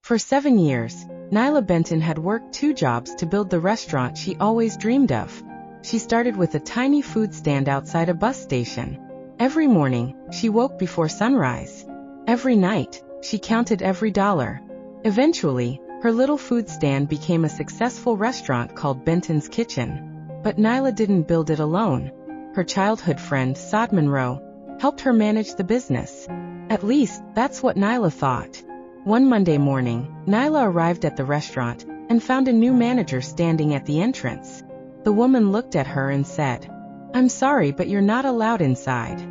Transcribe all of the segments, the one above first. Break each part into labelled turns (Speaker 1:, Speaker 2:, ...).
Speaker 1: For 7 years, Nyla Benton had worked 2 jobs to build the restaurant she always dreamed of. She started with a tiny food stand outside a bus station. Every morning, she woke before sunrise. Every night, she counted every dollar. Eventually, her little food stand became a successful restaurant called Benton's Kitchen. But Nyla didn't build it alone. Her childhood friend, Saad Monroe, helped her manage the business. At least, that's what Nyla thought. One Monday morning, Nyla arrived at the restaurant and found a new manager standing at the entrance. The woman looked at her and said, "I'm sorry, but you're not allowed inside."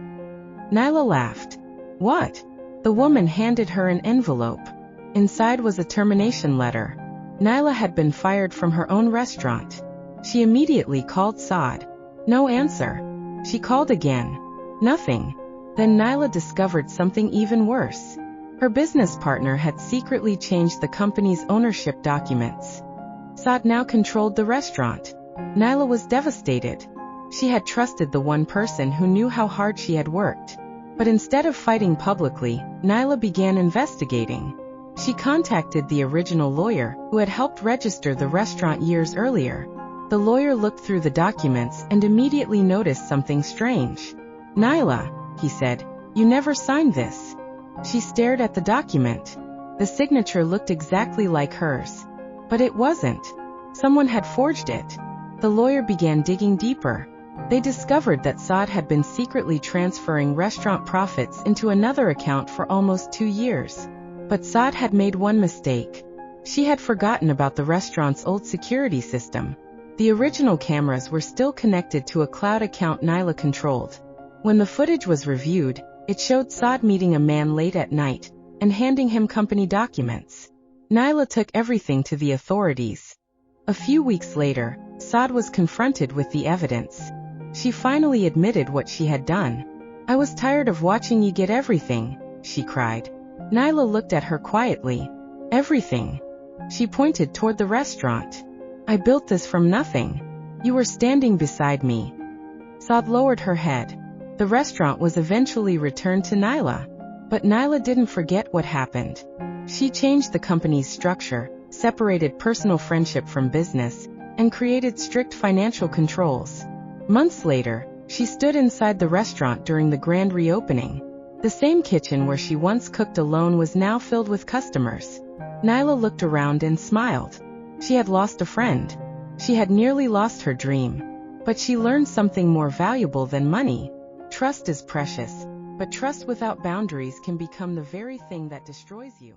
Speaker 1: Nyla laughed. "What?" The woman handed her an envelope. Inside was a termination letter. Nyla had been fired from her own restaurant. She immediately called Saad. No answer. She called again. Nothing. Then Nyla discovered something even worse. Her business partner had secretly changed the company's ownership documents. Saad now controlled the restaurant. Nyla was devastated. She had trusted the one person who knew how hard she had worked. But instead of fighting publicly, Nyla began investigating. She contacted the original lawyer who had helped register the restaurant years earlier. The lawyer looked through the documents and immediately noticed something strange. "Nyla," he said, "you never signed this." She stared at the document. The signature looked exactly like hers. But it wasn't. Someone had forged it. The lawyer began digging deeper. They discovered that Saad had been secretly transferring restaurant profits into another account for almost 2 years. But Saad had made one mistake. She had forgotten about the restaurant's old security system. The original cameras were still connected to a cloud account Nyla controlled. When the footage was reviewed, it showed Saad meeting a man late at night and handing him company documents. Nyla took everything to the authorities. A few weeks later, Saad was confronted with the evidence. She finally admitted what she had done. "I was tired of watching you get everything," she cried. Nyla looked at her quietly. "Everything?" She pointed toward the restaurant. "I built this from nothing. You were standing beside me." Saad lowered her head. The restaurant was eventually returned to Nyla. But Nyla didn't forget what happened. She changed the company's structure, separated personal friendship from business, and created strict financial controls. Months later, she stood inside the restaurant during the grand reopening. The same kitchen where she once cooked alone was now filled with customers. Nyla looked around and smiled. She had lost a friend. She had nearly lost her dream. But she learned something more valuable than money. Trust is precious, but trust without boundaries can become the very thing that destroys you.